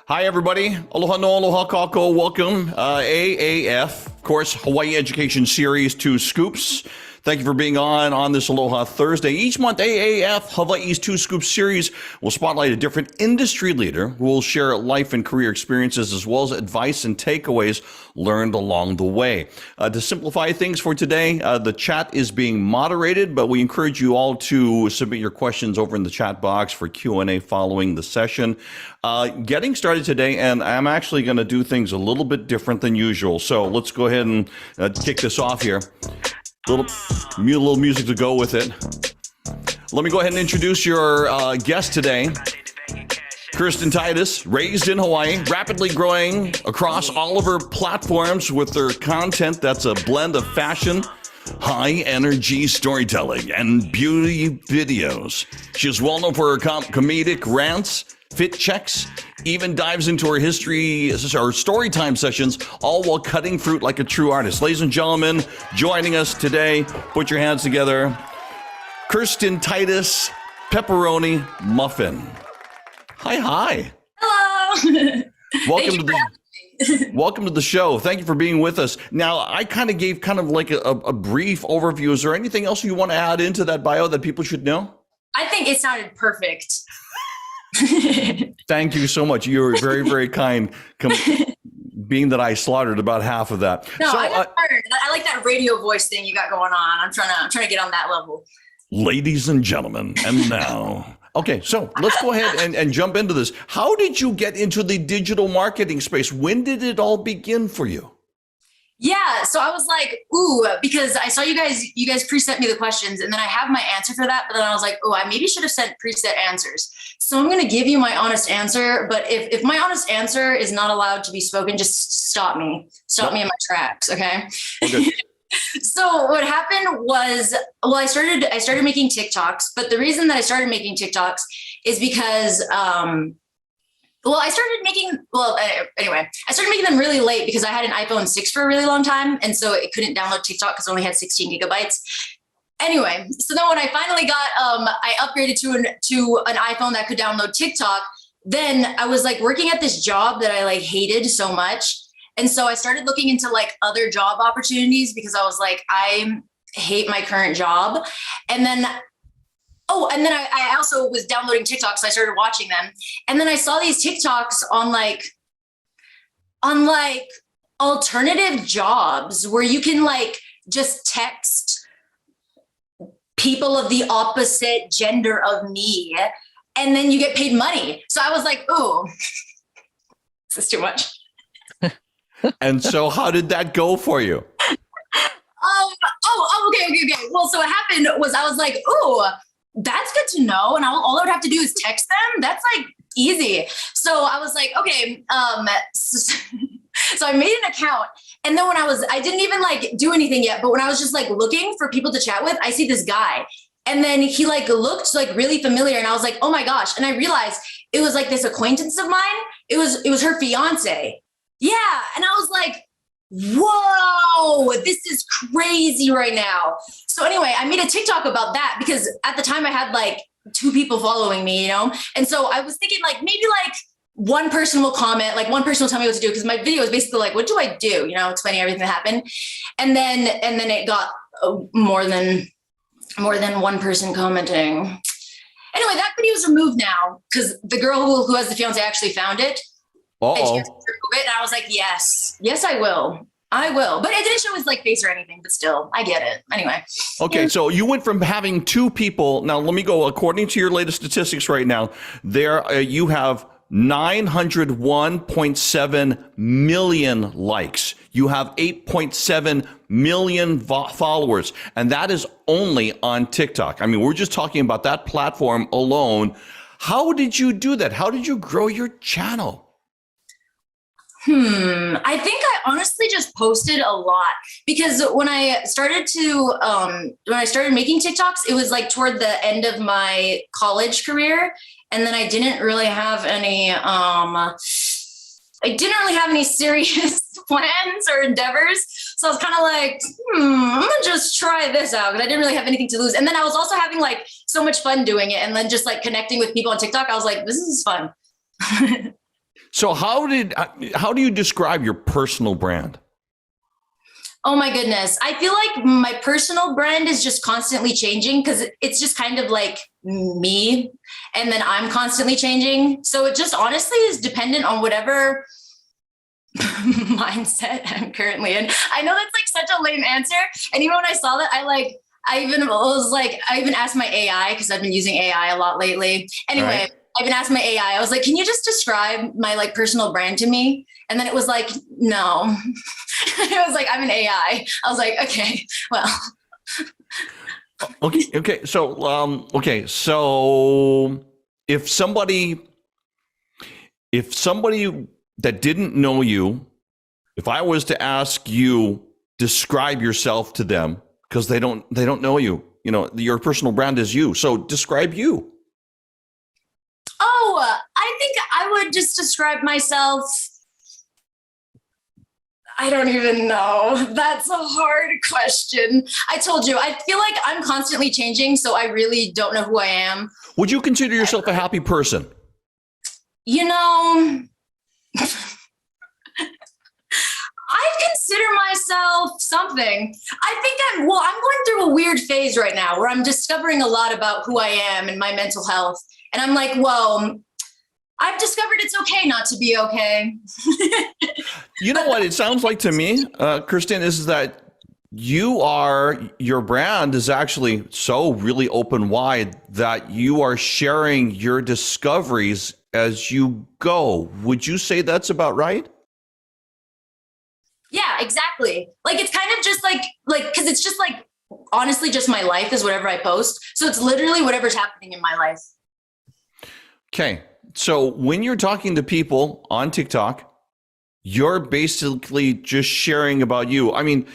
Hi, everybody. Aloha no, aloha kako. Welcome. AAF, of course, Hawaii Education Series 2 Scoops. Thank you for being on this Aloha Thursday. Each month, AAF, Hawaii's 2 Scoops series, will spotlight a different industry leader who will share life and career experiences as well as advice and takeaways learned along the way. To simplify things for today, the chat is being moderated, but we encourage you all to submit your questions over in the chat box for Q&A following the session. Getting started today, and I'm actually going to do things a little bit different than usual. So let's go ahead and kick this off here. Little music to go with it. Let me go ahead and introduce your guest today. Kirsten Titus, raised in Hawaii, rapidly growing across all of her platforms with her content that's a blend of fashion, high-energy storytelling, and beauty videos. She is well known for her comedic rants, fit checks, even dives into her history, or story time sessions, all while cutting fruit like a true artist. Ladies and gentlemen, joining us today, put your hands together, Kirsten Titus, Pepperoni, Muffin. Hi. Hello. Welcome to the show. Thank you for being with us. Now, I kind of gave like a brief overview. Is there anything else you want to add into that bio that people should know? I think it sounded perfect. Thank you so much. You're very, very kind, being that I slaughtered about half of that. No, I like that radio voice thing you got going on. I'm trying to get on that level. Ladies and gentlemen, and now. Okay, so let's go ahead and jump into this. How did you get into the digital marketing space? When did it all begin for you? Yeah, so I was like, ooh, because I saw you guys pre-sent me the questions, and then I have my answer for that, but then I was like, oh, I maybe should have sent preset answers. So I'm going to give you my honest answer, but if my honest answer is not allowed to be spoken, just stop me in my tracks, okay? Okay. So what happened was, well, I started making TikToks, but the reason that I started making TikToks is because, I started making them really late because I had an iPhone 6 for a really long time. And so it couldn't download TikTok because it only had 16 gigabytes. Anyway, so then when I finally got, I upgraded to an iPhone that could download TikTok, then I was like working at this job that I like hated so much. And so I started looking into like other job opportunities because I was like, I hate my current job. And then I also was downloading TikToks. So I started watching them. And then I saw these TikToks on alternative jobs where you can like just text people of the opposite gender of me, and then you get paid money. So I was like, ooh, is this too much? And so how did that go for you? Okay. Well, so what happened was I was like, ooh, that's good to know. And all I would have to do is text them. That's like easy. So I was like, okay. So I made an account. And then I didn't even like do anything yet, but when I was just like looking for people to chat with, I see this guy. And then he like looked like really familiar. And I was like, oh my gosh. And I realized it was like this acquaintance of mine. It was her fiance. Yeah. And I was like, whoa, this is crazy right now. So anyway, I made a TikTok about that because at the time I had like 2 people following me, you know? And so I was thinking like, maybe like one person will comment, like one person will tell me what to do. Cause my video is basically like, what do I do? You know, explaining everything that happened. And then it got more than one person commenting. Anyway, that video is removed now because the girl who has the fiance actually found it. And she has to remove it. And I was like, yes, I will. But it didn't show his like face or anything, but still, I get it. Anyway. Okay, so you went from having 2 people. Now, let me go. According to your latest statistics right now, you have 901.7 million likes. You have 8.7 million followers. And that is only on TikTok. I mean, we're just talking about that platform alone. How did you do that? How did you grow your channel? I think I honestly just posted a lot because when I started making TikToks, it was like toward the end of my college career. And then I didn't really have any serious plans or endeavors. So I was kind of like, I'm gonna just try this out because I didn't really have anything to lose. And then I was also having like so much fun doing it. And then just like connecting with people on TikTok, I was like, this is fun. So how do you describe your personal brand? Oh my goodness. I feel like my personal brand is just constantly changing because it's just kind of like me. And then I'm constantly changing. So it just honestly is dependent on whatever mindset I'm currently in. I know that's like such a lame answer. And even when I saw that, I even asked my AI because I've been using AI a lot lately. Anyway, Right. I've been asking my AI. I was like, can you just describe my like personal brand to me? And then it was like, no. It was like, I'm an AI. I was like, okay, well. Okay. So if somebody that didn't know you, if I was to ask you, describe yourself to them, because they don't know you. Your personal brand is you. So describe you. Oh, I think I would just describe myself. I don't even know. That's a hard question. I told you, I feel like I'm constantly changing, so I really don't know who I am. Would you consider yourself a happy person? You know, I consider myself something. I think I'm going through a weird phase right now where I'm discovering a lot about who I am and my mental health. And I'm like, whoa, I've discovered it's okay not to be okay. You know what it sounds like to me, Kirsten, is that your brand is actually so really open wide that you are sharing your discoveries as you go. Would you say that's about right? Yeah, exactly. Like, it's kind of just like, cause it's just like, honestly, just my life is whatever I post. So it's literally whatever's happening in my life. Okay. So when you're talking to people on TikTok, you're basically just sharing about you. I mean,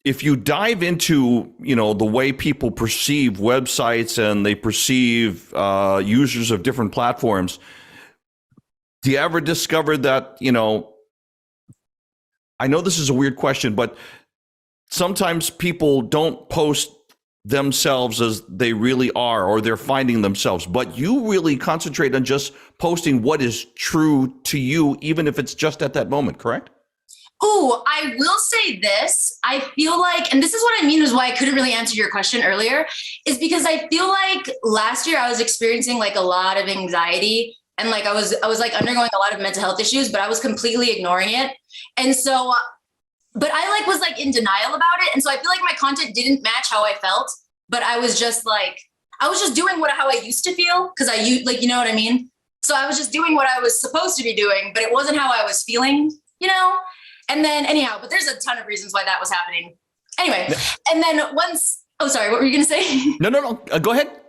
if you dive into, the way people perceive websites and they perceive users of different platforms, do you ever discover that, I know this is a weird question, but sometimes people don't post themselves as they really are, or they're finding themselves, but you really concentrate on just posting what is true to you, even if it's just at that moment, correct? Oh, I will say this. I feel like, and this is what I mean is why I couldn't really answer your question earlier, is because I feel like last year I was experiencing like a lot of anxiety and like I was like undergoing a lot of mental health issues, but I was completely ignoring it. And so, but I like was like in denial about it. And so I feel like my content didn't match how I felt, but I was just doing how I used to feel. Cause you know what I mean? So I was just doing what I was supposed to be doing, but it wasn't how I was feeling, And then anyhow, but there's a ton of reasons why that was happening. Anyway, and then sorry, what were you going to say? No. Go ahead.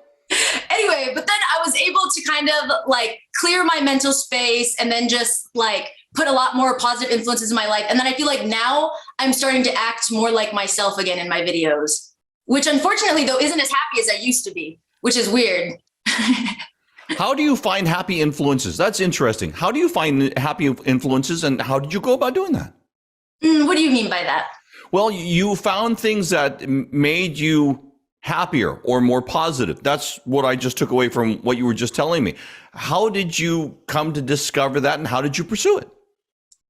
Anyway, but then I was able to kind of like clear my mental space and then just like put a lot more positive influences in my life. And then I feel like now I'm starting to act more like myself again in my videos, which unfortunately though isn't as happy as I used to be, which is weird. How do you find happy influences? That's interesting. How do you find happy influences and how did you go about doing that? What do you mean by that? Well, you found things that made you happier or more positive. That's what I just took away from what you were just telling me. How did you come to discover that and how did you pursue it?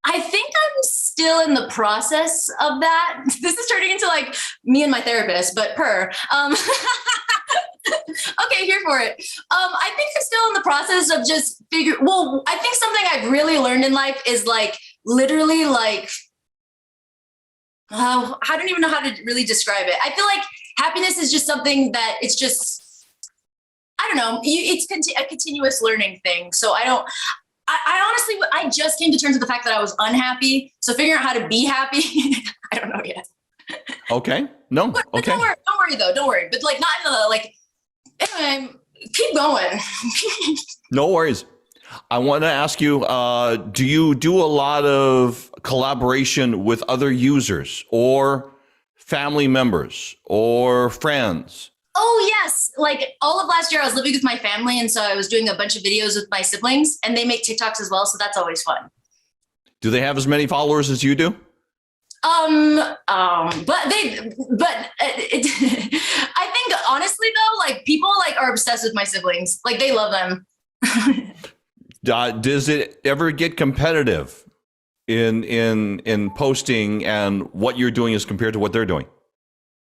I think I'm still in the process of that. This is turning into like me and my therapist, but okay, here for it. I think I'm still in the process of just I think something I've really learned in life is like literally like, I don't even know how to really describe it. I feel like happiness is just something that it's just, I don't know, it's a continuous learning thing. So I honestly, I just came to terms with the fact that I was unhappy. So figuring out how to be happy, I don't know yet. Okay. No. But Okay. Don't worry though. Don't worry. But like, not like, anyway, keep going. No worries. I want to ask you, do you do a lot of collaboration with other users or family members or friends? Oh, yes. Like all of last year, I was living with my family. And so I was doing a bunch of videos with my siblings and they make TikToks as well. So that's always fun. Do they have as many followers as you do? I think honestly though, like people like are obsessed with my siblings. Like they love them. Does it ever get competitive in posting and what you're doing as compared to what they're doing?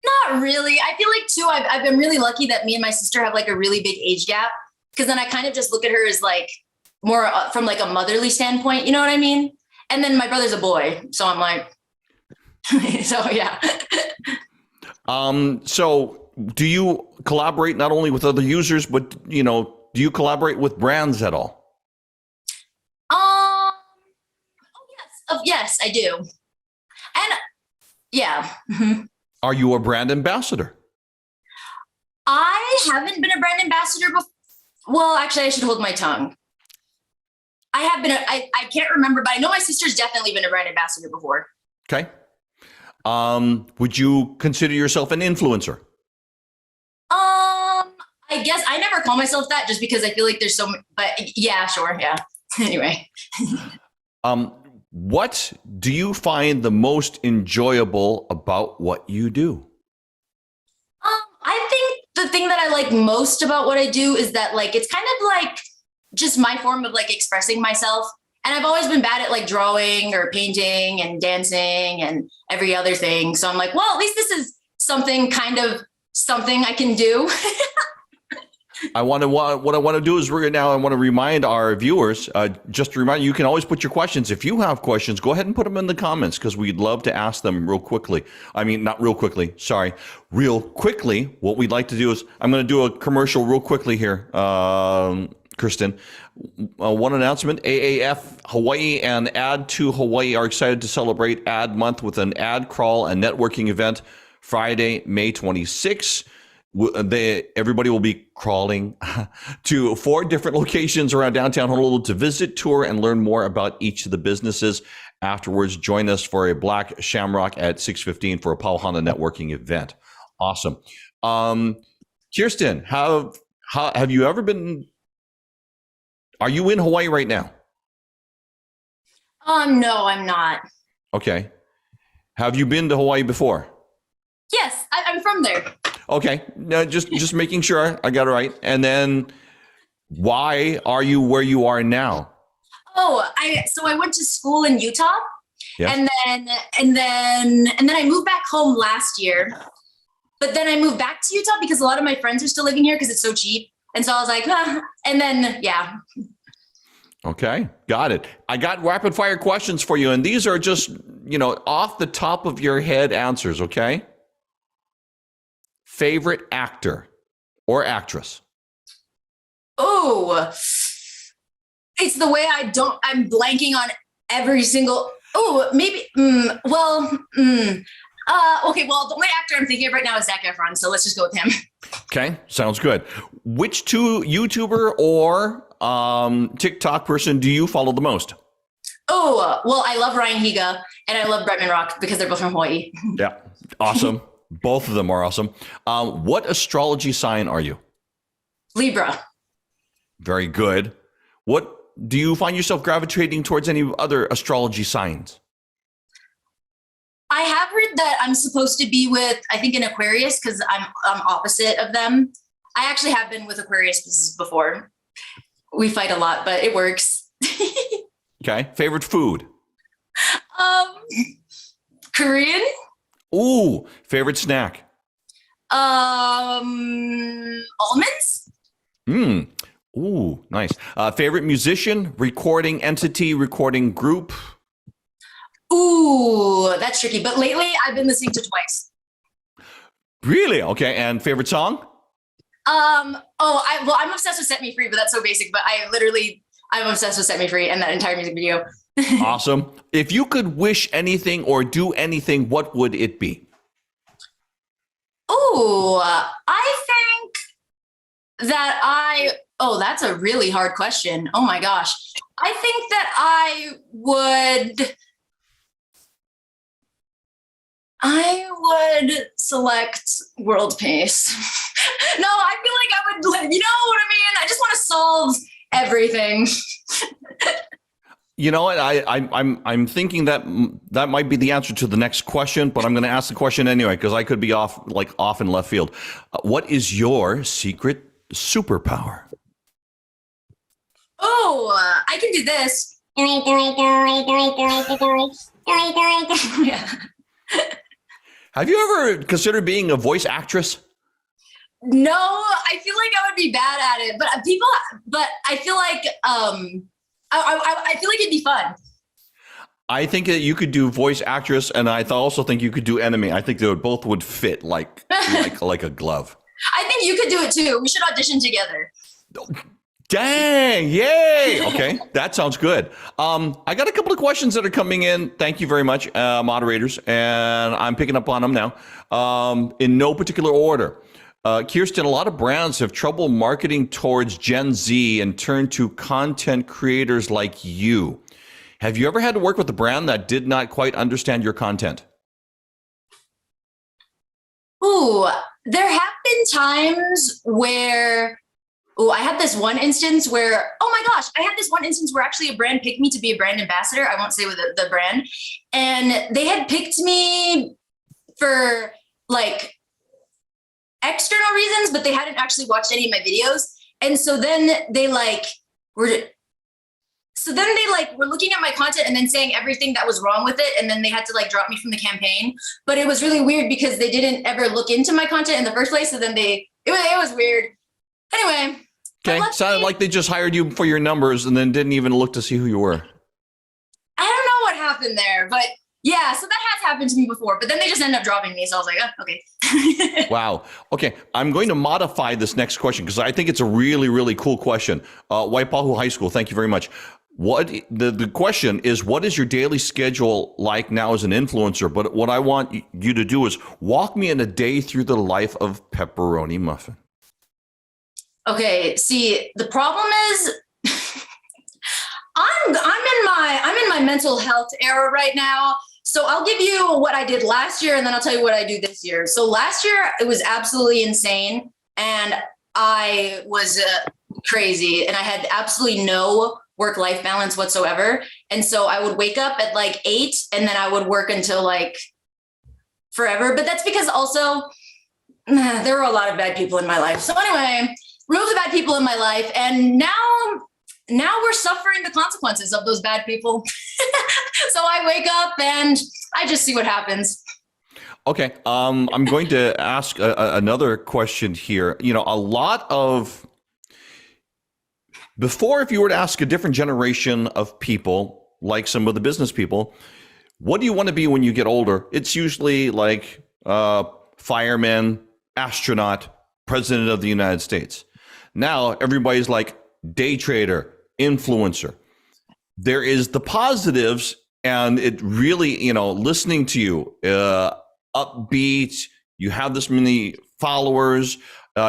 Not really. I feel like too, I've been really lucky that me and my sister have like a really big age gap. Cause then I kind of just look at her as like more from like a motherly standpoint. You know what I mean? And then my brother's a boy. So I'm like, so yeah. So do you collaborate not only with other users, but do you collaborate with brands at all? Oh yes. Yes, I do. And yeah. Mm-hmm. Are you a brand ambassador? I haven't been a brand ambassador before. Well, actually, I should hold my tongue. I have been, I can't remember, but I know my sister's definitely been a brand ambassador before. Okay. Would you consider yourself an influencer? I guess I never call myself that just because I feel like there's so many, but yeah, sure. Yeah. Anyway. What do you find the most enjoyable about what you do? I think the thing that I like most about what I do is that like, it's kind of like just my form of like expressing myself. And I've always been bad at like drawing or painting and dancing and every other thing. So I'm like, well, at least this is something I can do. What I want to do is I want to remind our viewers, just to remind you, you can always put your questions. If you have questions, go ahead and put them in the comments because we'd love to ask them real quickly. I mean, not real quickly. Sorry. Real quickly. What we'd like to do is I'm going to do a commercial real quickly here. Kirsten, one announcement, AAF Hawaii and Ad to Hawaii are excited to celebrate Ad Month with an ad crawl and networking event Friday, May 26th. Everybody will be crawling to 4 different locations around downtown Honolulu to visit, tour, and learn more about each of the businesses. Afterwards, join us for a Black Shamrock at 6:15 for a Pauhana networking event. Awesome. Kirsten, have you ever been? Are you in Hawaii right now? No, I'm not. Okay. Have you been to Hawaii before? Yes, I'm from there. Okay, no, just making sure I got it right. And then, why are you where you are now? Oh, I went to school in Utah, Yes. and then I moved back home last year. But then I moved back to Utah because a lot of my friends are still living here because it's so cheap. And so I was like, and then yeah. Okay, got it. I got rapid fire questions for you, and these are just off the top of your head answers. Okay. Favorite actor or actress? Oh, it's the way I'm blanking on every single, maybe, okay, well, the only actor I'm thinking of right now is Zac Efron, so let's just go with him. Okay, sounds good. Which two YouTuber or TikTok person do you follow the most? Oh, well, I love Ryan Higa and I love Bretman Rock because they're both from Hawaii. Yeah, awesome. Both of them are awesome. What astrology sign are you? Libra. Very good. What do you find yourself gravitating towards any other astrology signs? I have heard that I'm supposed to be with, I think, an Aquarius because I'm opposite of them. I actually have been with Aquarius before. We fight a lot, but it works. Okay. Favorite food? Korean. Ooh, favorite snack? Almonds. Ooh, nice. Favorite musician, recording entity, recording group? Ooh, that's tricky. But lately I've been listening to Twice. Really? Okay. And favorite song? I'm obsessed with Set Me Free, but that's so basic. But I'm obsessed with Set Me Free and that entire music video. Awesome. If you could wish anything or do anything, what would it be? Ooh, I think that that's a really hard question. Oh my gosh. I think that I would select world peace. No, I feel like I would, you know what I mean? I just want to solve everything. You know what? I'm thinking that might be the answer to the next question, but I'm going to ask the question anyway because I could be off in left field. What is your secret superpower? I can do this. Yeah. Have you ever considered being a voice actress? No, I feel like I would be bad at it, but I feel like I feel like it'd be fun. I think that you could do voice actress, and I also think you could do enemy. I think they both would fit like a glove. I think you could do it too. We should audition together. Dang! Yay! Okay, that sounds good. I got a couple of questions that are coming in. Thank you very much, moderators, and I'm picking up on them now. In no particular order. Kirsten, a lot of brands have trouble marketing towards Gen Z and turn to content creators like you. Have you ever had to work with a brand that did not quite understand your content? Ooh, there have been times where, I had this one instance where, actually a brand picked me to be a brand ambassador. I won't say with the brand. And they had picked me for like external reasons, but they hadn't actually watched any of my videos. And so then they were looking at my content and then saying everything that was wrong with it. And then they had to like drop me from the campaign. But it was really weird because they didn't ever look into my content in the first place. So then it was weird. Anyway. Okay. Sounded like they just hired you for your numbers and then didn't even look to see who you were. I don't know what happened there, but yeah, so that has happened to me before, but then they just ended up dropping me. So I was like, oh, okay. Wow. Okay. I'm going to modify this next question because I think it's a really, really cool question. Waipahu High School, thank you very much. The question is, what is your daily schedule like now as an influencer? But what I want you to do is walk me in a day through the life of Pepperoni Muffin. Okay. See, the problem is I'm in my mental health era right now. So I'll give you what I did last year and then I'll tell you what I do this year. So last year it was absolutely insane and I was crazy and I had absolutely no work-life balance whatsoever. And so I would wake up at like 8 and then I would work until like forever. But that's because also there were a lot of bad people in my life. So anyway, remove the bad people in my life. And now we're suffering the consequences of those bad people. So I wake up and I just see what happens. Okay. I'm going to ask another question here. You know, before, if you were to ask a different generation of people, like some of the business people, what do you want to be when you get older? It's usually like fireman, astronaut, president of the United States. Now everybody's like day trader, influencer. There is the positives, and it really, listening to you, upbeat, you have this many followers,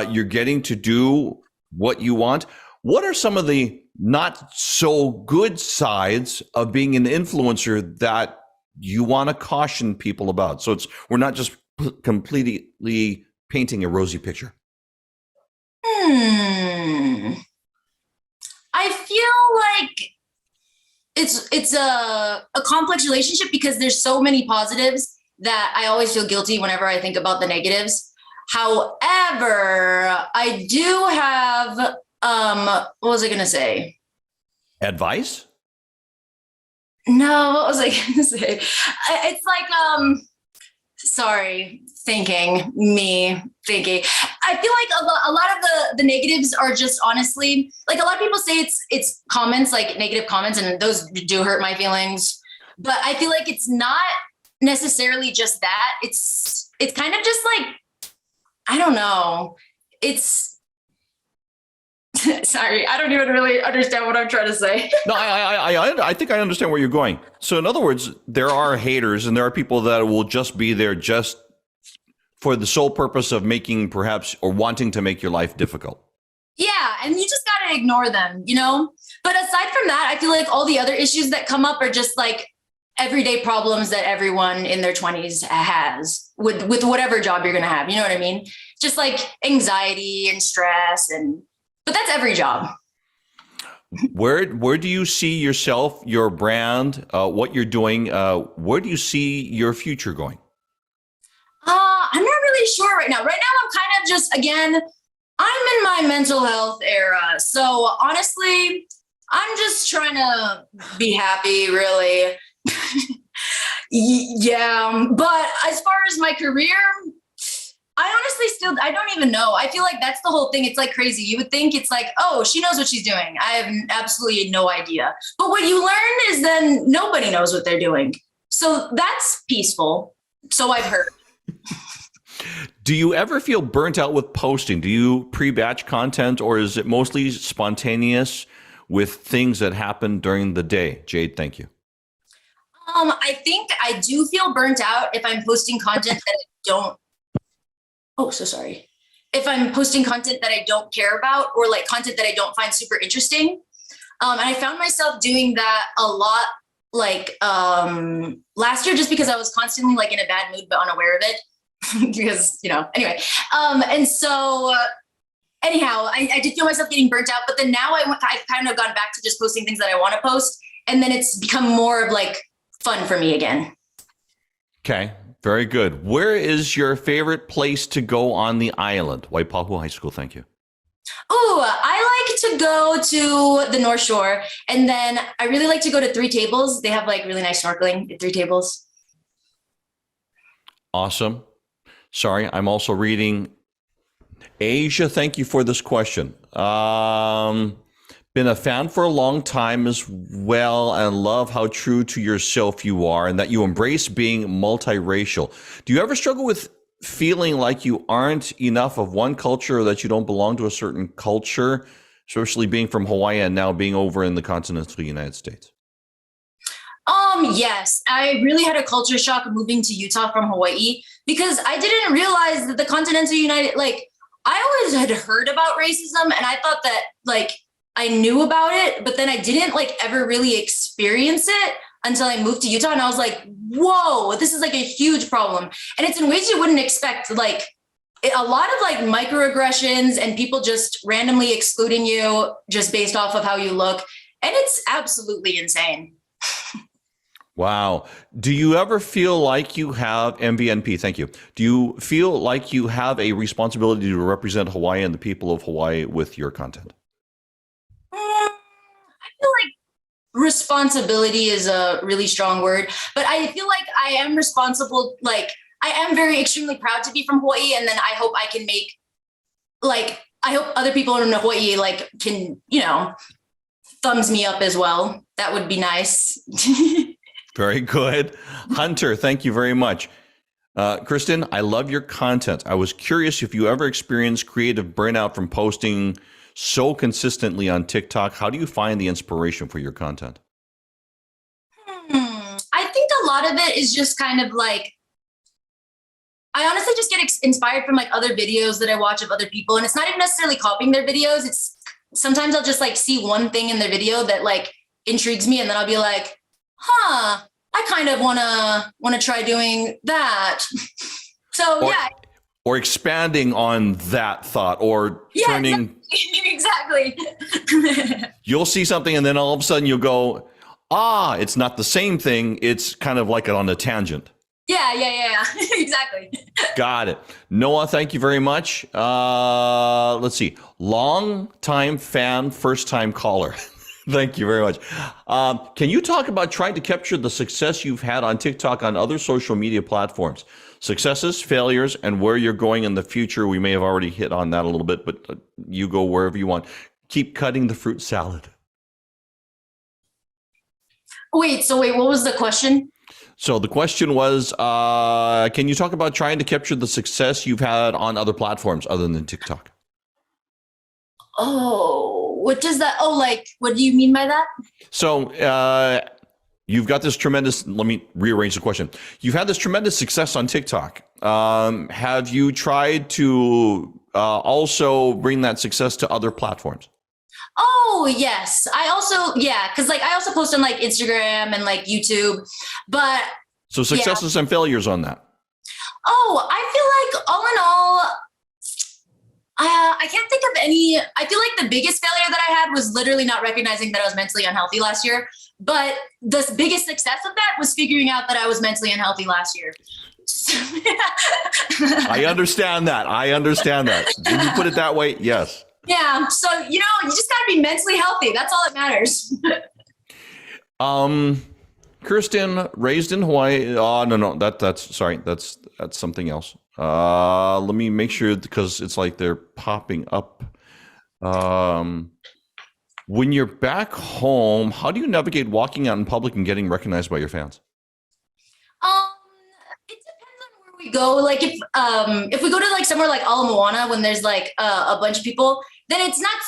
you're getting to do what you want. What are some of the not so good sides of being an influencer that you want to caution people about? So we're not just completely painting a rosy picture. I feel like it's a complex relationship because there's so many positives that I always feel guilty whenever I think about the negatives. However, I do have, what was I going to say? Advice? No, what was I going to say? It's like, sorry, me thinking. I feel like a lot of the negatives are just honestly, like a lot of people say it's comments, like negative comments, and those do hurt my feelings. But I feel like it's not necessarily just that. It's kind of just like, I don't know. It's sorry, I don't even really understand what I'm trying to say. No, I think I understand where you're going. So in other words, there are haters and there are people that will just be there just for the sole purpose of making perhaps or wanting to make your life difficult. Yeah, and you just got to ignore them, But aside from that, I feel like all the other issues that come up are just like everyday problems that everyone in their 20s has with whatever job you're going to have. You know what I mean? Just like anxiety and stress, but that's every job. Where do you see yourself, your brand, what you're doing? Where do you see your future going? I'm not really sure right now. Right now, I'm kind of just, again, I'm in my mental health era. So honestly, I'm just trying to be happy, really. Yeah. But as far as my career, I honestly I don't even know. I feel like that's the whole thing. It's like crazy. You would think it's like, oh, she knows what she's doing. I have absolutely no idea. But what you learn is then nobody knows what they're doing. So that's peaceful. So I've heard. Do you ever feel burnt out with posting? Do you pre-batch content, or is it mostly spontaneous with things that happen during the day? Jade, thank you. I think I do feel burnt out if I'm posting content that I don't. Oh, so sorry. If I'm posting content that I don't care about, or like content that I don't find super interesting. And I found myself doing that a lot, like last year, just because I was constantly like in a bad mood, but unaware of it. Because, anyway. And so anyhow, I did feel myself getting burnt out, but then now I've kind of gone back to just posting things that I want to post. And then it's become more of like fun for me again. Okay. Very good. Where is your favorite place to go on the island? Waipahu High School, thank you. Oh, I like to go to the North Shore, and then I really like to go to Three Tables. They have like really nice snorkeling at Three Tables. Awesome. Sorry, I'm also reading. Asia, thank you for this question. Been a fan for a long time as well, and love how true to yourself you are and that you embrace being multiracial. Do you ever struggle with feeling like you aren't enough of one culture, or that you don't belong to a certain culture, especially being from Hawaii and now being over in the continental United States? Yes, I really had a culture shock moving to Utah from Hawaii, because I didn't realize that the continental United, like, I always had heard about racism and I thought that like I knew about it, but then I didn't like ever really experience it until I moved to Utah. And I was like, whoa, this is like a huge problem. And it's in ways you wouldn't expect, like a lot of like microaggressions and people just randomly excluding you just based off of how you look. And it's absolutely insane. Wow. Do you ever feel like you have, MVNP, thank you. Do you feel like you have a responsibility to represent Hawaii and the people of Hawaii with your content? I feel like responsibility is a really strong word, but I feel like I am responsible. Like I am extremely proud to be from Hawaii. And then I hope I can make, like, I hope other people in Hawaii, like, can, thumbs me up as well. That would be nice. Very good. Hunter, thank you very much. Kirsten, I love your content. I was curious if you ever experienced creative burnout from posting so consistently on TikTok. How do you find the inspiration for your content? I think a lot of it is just kind of like, I honestly just get inspired from like other videos that I watch of other people. And it's not even necessarily copying their videos. It's sometimes I'll just like see one thing in their video that like intrigues me. And then I'll be like, I kind of want to try doing that. So yeah. Or expanding on that thought, or turning. Exactly. You'll see something and then all of a sudden you'll go, it's not the same thing. It's kind of like on a tangent. Yeah. Exactly. Got it. Noah, thank you very much. Let's see. Long time fan, first time caller. Thank you very much. Can you talk about trying to capture the success you've had on TikTok on other social media platforms? Successes, failures, and where you're going in the future. We may have already hit on that a little bit, but you go wherever you want. Keep cutting the fruit salad. Wait, what was the question? So the question was, can you talk about trying to capture the success you've had on other platforms other than TikTok? Oh, what does that? Oh, like, what do you mean by that? So you've got this tremendous, let me rearrange the question. You've had this tremendous success on TikTok. Have you tried to also bring that success to other platforms? Oh, yes. Because like I also post on like Instagram and like YouTube, but. So successes and failures on that. Oh, I feel like all in all, I can't think of any. I feel like the biggest failure that I had was literally not recognizing that I was mentally unhealthy last year. But the biggest success of that was figuring out that I was mentally unhealthy last year. I understand that. When you put it that way, yes. Yeah. So, you just got to be mentally healthy. That's all that matters. Kirsten, raised in Hawaii. Oh, no, that's sorry. That's something else. Let me make sure because it's like they're popping up. When you're back home, how do you navigate walking out in public and getting recognized by your fans? It depends on where we go. Like if we go to like somewhere like Ala Moana when there's like a bunch of people, then it's not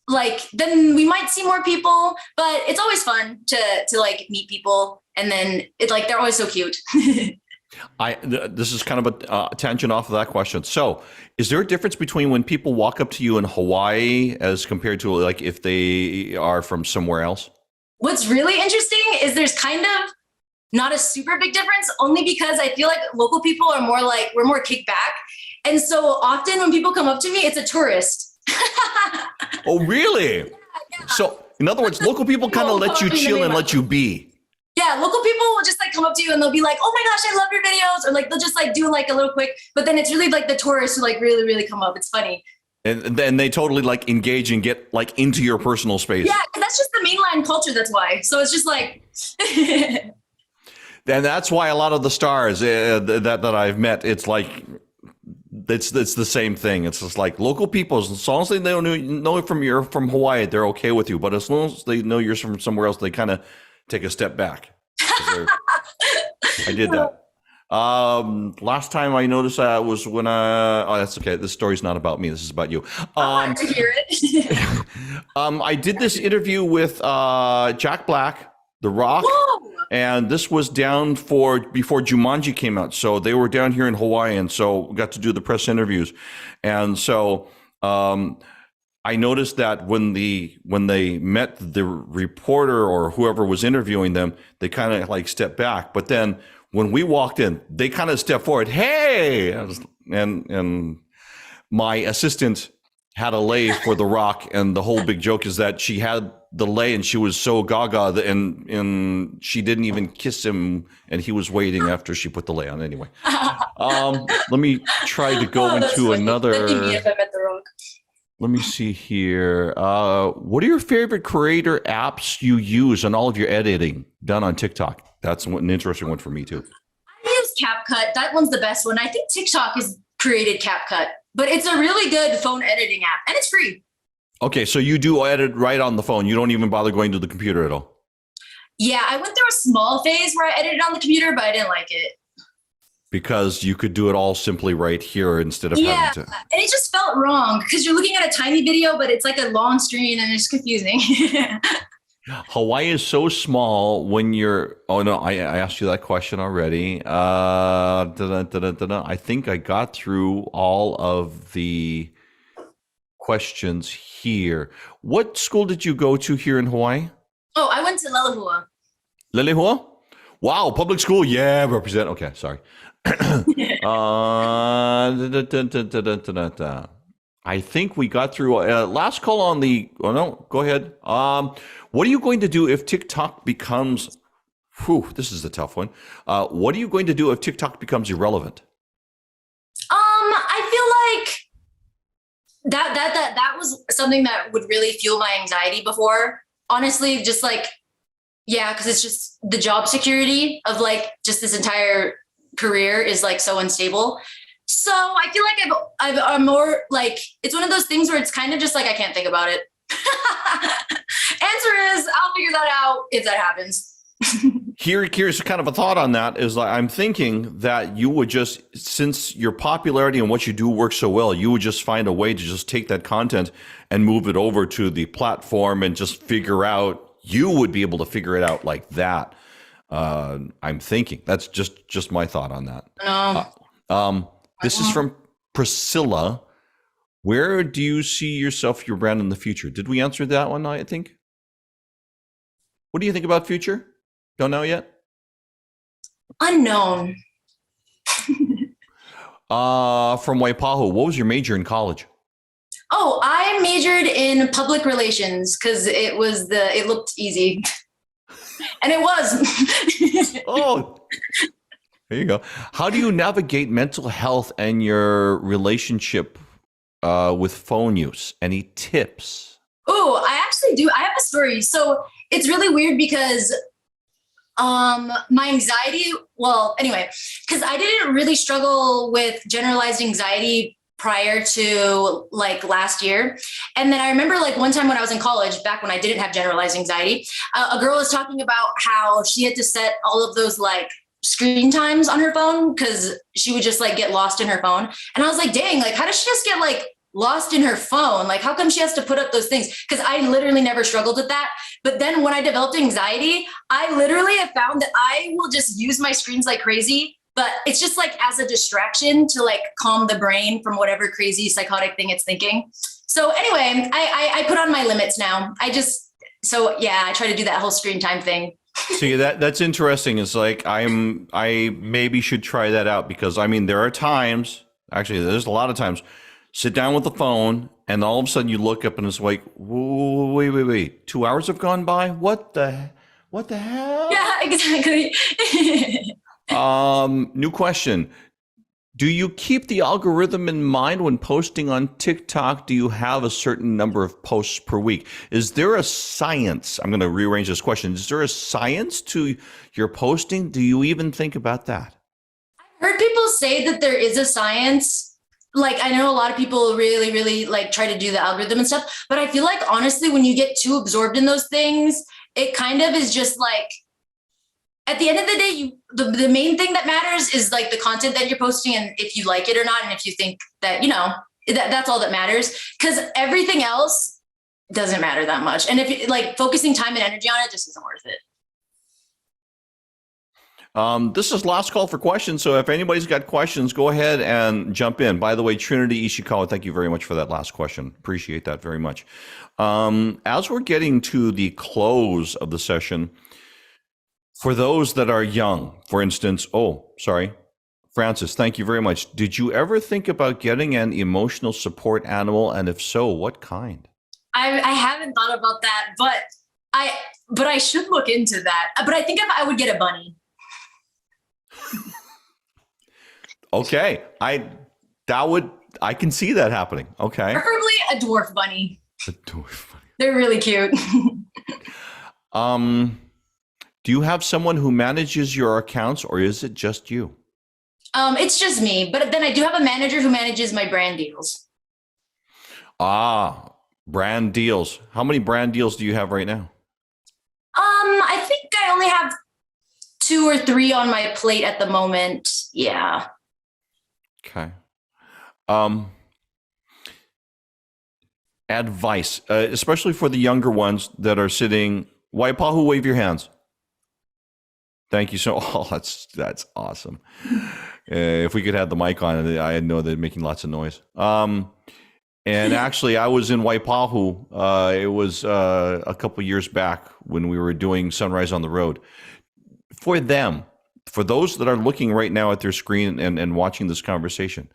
like then we might see more people, but it's always fun to like meet people, and then it's like they're always so cute. This is kind of a tangent off of that question. So, is there a difference between when people walk up to you in Hawaii as compared to like if they are from somewhere else? What's really interesting is there's kind of not a super big difference, only because I feel like local people are more like we're more kicked back, and so often when people come up to me, it's a tourist. Oh, really? Yeah. So, in other words, local people kind of let you chill and let you be. Yeah, local people will just like come up to you and they'll be like, "Oh my gosh, I love your videos," or like they'll just like do like a little quick. But then it's really like the tourists who like really, really come up. It's funny. And then they totally like engage and get like into your personal space. Yeah, that's just the mainland culture. That's why. So it's just like. And that's why a lot of the stars that I've met, it's like it's the same thing. It's just like local people, as long as they know from Hawaii, they're okay with you. But as long as they know you're from somewhere else, they kind of take a step back. I did that. Last time I noticed that was when oh, that's okay. This story's not about me. This is about you. I want to hear it. I did this interview with Jack Black, The Rock. Whoa. And this was down before Jumanji came out. So they were down here in Hawaii. And so we got to do the press interviews. And so I noticed that when they met the reporter or whoever was interviewing them, they kind of like stepped back. But then when we walked in, they kind of stepped forward. Hey, and my assistant had a lei for The Rock, and the whole big joke is that she had the lei and she was so gaga and she didn't even kiss him, and he was waiting after she put the lei on. Anyway, let me try to go into another. That'd be me if I met The Rock. Let me see here. What are your favorite creator apps you use on all of your editing done on TikTok? That's an interesting one for me too. I use CapCut. That one's the best one. I think TikTok has created CapCut, but it's a really good phone editing app and it's free. Okay, so you do edit right on the phone. You don't even bother going to the computer at all. Yeah, I went through a small phase where I edited on the computer, but I didn't like it. Because you could do it all simply right here instead of having to. And it just felt wrong because you're looking at a tiny video, but it's like a long screen and it's confusing. Hawaii is so small when you're. Oh no, I asked you that question already. I think I got through all of the questions here. What school did you go to here in Hawaii? Oh, I went to Lelehua. Lelehua? Wow, public school. Yeah, represent. Okay, sorry. I think we got through last call on the. Oh no, go ahead. What are you going to do if TikTok becomes? This is a tough one. What are you going to do if TikTok becomes irrelevant? I feel like that was something that would really fuel my anxiety before. Honestly, just like because it's just the job security of like just this entire career is like so unstable. So I feel like I'm more like, it's one of those things where it's kind of just like I can't think about it. Answer is I'll figure that out if that happens. Here's kind of a thought on that is like, I'm thinking that you would just, since your popularity and what you do works so well, you would just find a way to just take that content and move it over to the platform and just figure out, you would be able to figure it out like that. I'm thinking that's just my thought on that. This is from Priscilla. Where do you see yourself, your brand in the future? Did we answer that one? I think. What do you think about future? Don't know yet. Unknown. From Waipahu, what was your major in college? Oh, I majored in public relations because it looked easy. And it was. Oh, there you go. How do you navigate mental health and your relationship with phone use? Any tips? Oh, I actually do. I have a story. So it's really weird because my anxiety, well, anyway, because I didn't really struggle with generalized anxiety prior to like last year. And then I remember like one time when I was in college, back when I didn't have generalized anxiety, a girl was talking about how she had to set all of those like screen times on her phone because she would just like get lost in her phone. And I was like, dang, like how does she just get like lost in her phone? Like, how come she has to put up those things? Because I literally never struggled with that. But then when I developed anxiety, I literally have found that I will just use my screens like crazy, but it's just like as a distraction to like calm the brain from whatever crazy psychotic thing it's thinking. So anyway, I put on my limits now. I try to do that whole screen time thing. See, that's interesting. It's like I maybe should try that out because I mean, there are times, actually, there's a lot of times, sit down with the phone, and all of a sudden you look up and it's like, wait. 2 hours have gone by? What the hell? Yeah, exactly. New question. Do you keep the algorithm in mind when posting on TikTok? Do you have a certain number of posts per week? Is there a science? I'm going to rearrange this question. Is there a science to your posting? Do you even think about that? I've heard people say that there is a science. Like, I know a lot of people really, really like try to do the algorithm and stuff, but I feel like honestly, when you get too absorbed in those things, it kind of is just like, at the end of the day, the main thing that matters is like the content that you're posting and if you like it or not. And if you think that, that's all that matters, because everything else doesn't matter that much. And if you like focusing time and energy on it just isn't worth it. This is last call for questions. So if anybody's got questions, go ahead and jump in. By the way, Trinity Ishikawa, thank you very much for that last question. Appreciate that very much. As we're getting to the close of the session, for those that are young, for instance, Francis, thank you very much. Did you ever think about getting an emotional support animal? And if so, what kind? I haven't thought about that, but I should look into that. But I think I would get a bunny. Okay, I can see that happening. Okay, preferably a dwarf bunny. A dwarf bunny. They're really cute. Do you have someone who manages your accounts, or is it just you? It's just me, but then I do have a manager who manages my brand deals. Brand deals. How many brand deals do you have right now? I think I only have 2 or 3 on my plate at the moment. Yeah. Okay. Advice, especially for the younger ones that are sitting. Waipahu, wave your hands. Thank you so. Oh, that's awesome. If we could have the mic on, I know they're making lots of noise. And actually, I was in Waipahu. It was a couple years back when we were doing Sunrise on the Road. For them, for those that are looking right now at their screen and watching this conversation,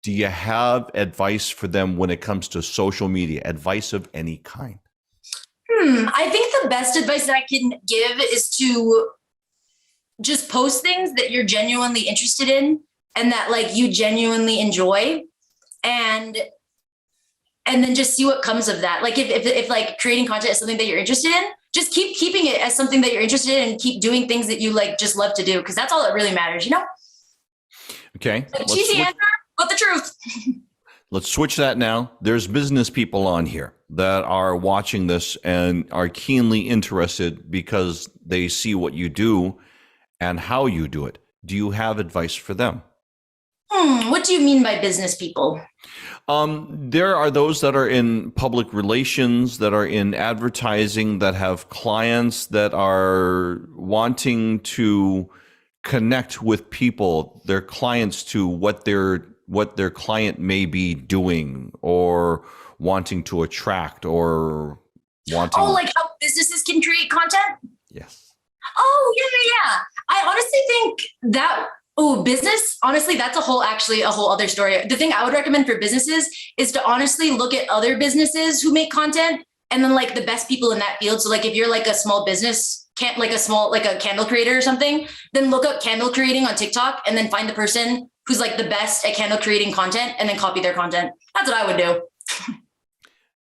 do you have advice for them when it comes to social media? Advice of any kind? I think the best advice that I can give is to just post things that you're genuinely interested in and that like you genuinely enjoy, and then just see what comes of that. Like if like creating content is something that you're interested in, just keep keeping it as something that you're interested in and keep doing things that you like just love to do, because that's all that really matters, Okay. Like cheesy answer, but the truth. Let's switch that now. There's business people on here that are watching this and are keenly interested because they see what you do and how you do it. Do you have advice for them? What do you mean by business people? There are those that are in public relations, that are in advertising, that have clients that are wanting to connect with people, their clients, to what their client may be doing or wanting to attract or wanting. Oh, like how businesses can create content? Yes. Oh, yeah. I honestly think that, business, honestly, that's a whole other story. The thing I would recommend for businesses is to honestly look at other businesses who make content and then like the best people in that field. So like if you're like a small business, like a candle creator or something, then look up candle creating on TikTok and then find the person who's like the best at candle creating content and then copy their content. That's what I would do.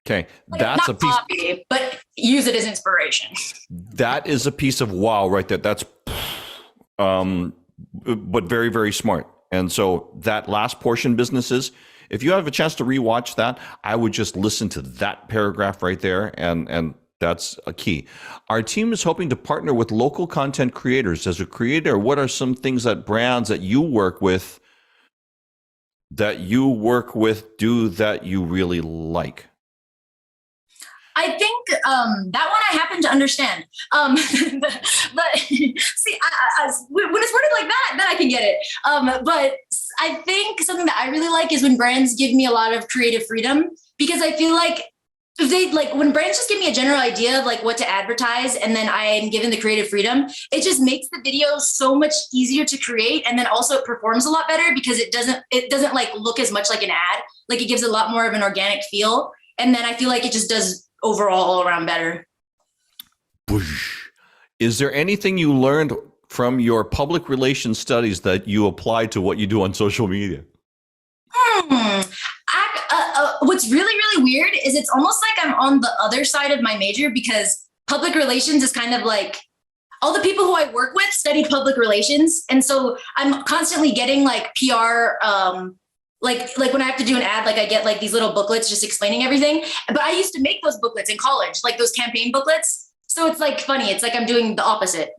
Okay, Like, that's not a piece. copy, but use it as inspiration. That is a piece of wow right there. That's, but very, very smart. And so that last portion, businesses, if you have a chance to rewatch that, I would just listen to that paragraph right there, and that's a key. Our team is hoping to partner with local content creators. As a creator, what are some things that brands that you work with do that you really like? I think that one I happen to understand. But see, when it's worded like that, then I can get it. But I think something that I really like is when brands give me a lot of creative freedom, because I feel like when brands just give me a general idea of like what to advertise, and then I am given the creative freedom, it just makes the video so much easier to create. And then also it performs a lot better because it doesn't like look as much like an ad. Like it gives a lot more of an organic feel. And then I feel like it just does overall all around better. Is there anything you learned from your public relations studies that you apply to what you do on social media? What's really, really weird is it's almost like I'm on the other side of my major, because public relations is kind of like all the people who I work with study public relations. And so I'm constantly getting like PR, like when I have to do an ad, like I get like these little booklets just explaining everything. But I used to make those booklets in college, like those campaign booklets. So it's like funny. It's like I'm doing the opposite.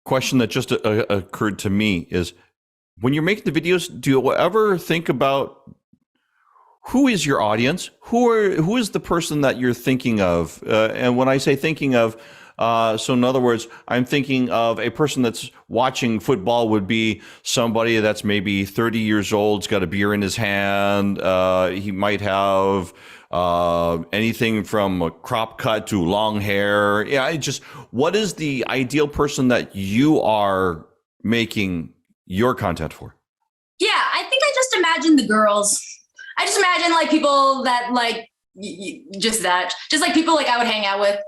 Question that just occurred to me is, when you're making the videos, do you ever think about who is your audience? Who is the person that you're thinking of? And when I say thinking of, so in other words, I'm thinking of a person that's watching football would be somebody that's maybe 30 years old, has got a beer in his hand. He might have anything from a crop cut to long hair. Yeah, what is the ideal person that you are making your content for? Yeah, I think I just imagine the girls. I just imagine like people that like just like people like I would hang out with.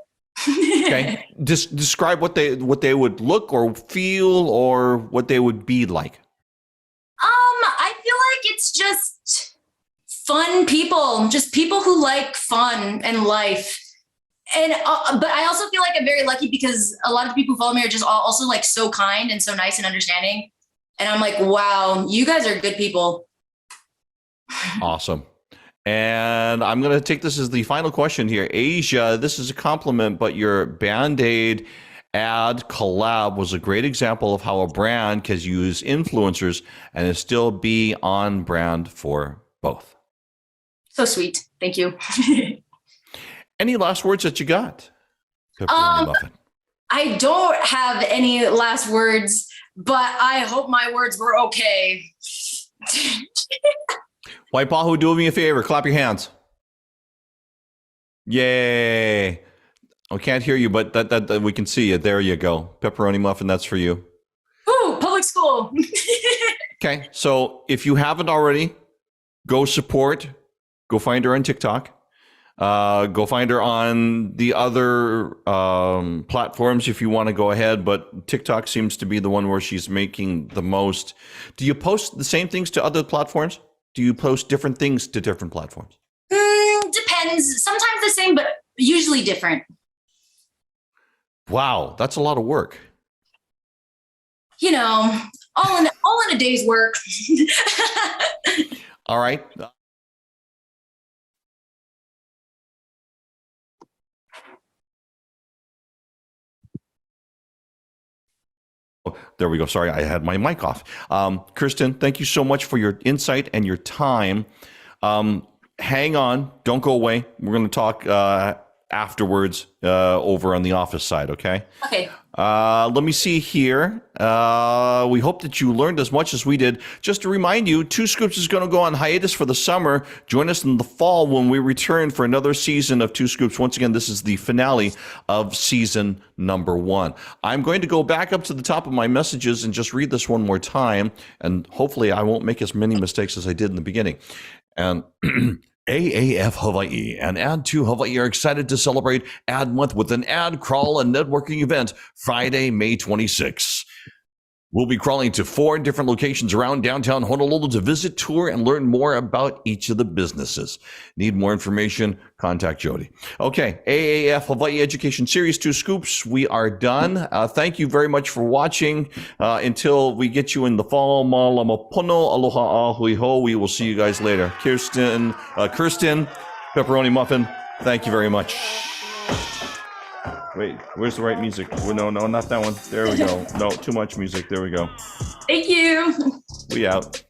Okay, describe what they would look or feel or what they would be like. I feel like it's just fun people, just people who like fun and life. And but I also feel like I'm very lucky because a lot of the people who follow me are just also like so kind and so nice and understanding. And I'm like, wow, you guys are good people. Awesome. And I'm going to take this as the final question here. Asia, this is a compliment, but your Band-Aid ad collab was a great example of how a brand can use influencers and still be on brand for both. So sweet. Thank you. Any last words that you got? Pepperoni Muffin. I don't have any last words, but I hope my words were okay. White Pahu, do me a favor. Clap your hands. Yay. I can't hear you, but that we can see you. There you go. Pepperoni Muffin, that's for you. Ooh, public school. Okay, so if you haven't already, go support. Go find her on TikTok. Go find her on the other platforms if you want to go ahead, but TikTok seems to be the one where she's making the most. Do you post the same things to other platforms? Do you post different things to different platforms? Depends. Sometimes the same, but usually different. Wow, that's a lot of work. You know, all in a day's work. All right. Oh, there we go. Sorry, I had my mic off. Kirsten, thank you so much for your insight and your time. Hang on. Don't go away. We're going to talk afterwards over on the office side, okay? Okay. Let me see here. We hope that you learned as much as we did. Just to remind you, Two Scoops is going to go on hiatus for the summer. Join us in the fall when we return for another season of Two Scoops. Once again, this is the finale of season number 1. I'm going to go back up to the top of my messages and just read this one more time, and hopefully I won't make as many mistakes as I did in the beginning. And AAF Hawaii and Add to Hawaii are excited to celebrate Ad Month with an ad crawl and networking event Friday, May 26th. We'll be crawling to 4 different locations around downtown Honolulu to visit, tour, and learn more about each of the businesses. Need more information? Contact Jody. Okay, AAF Hawaii Education Series 2 Scoops, we are done. Thank you very much for watching. Until we get you in the fall, malamapono, aloha ahui ho. We will see you guys later. Kirsten, Pepperoni, Muffin, thank you very much. Wait, where's the right music? Oh, no, not that one. There we go. No, too much music. There we go. Thank you. We out.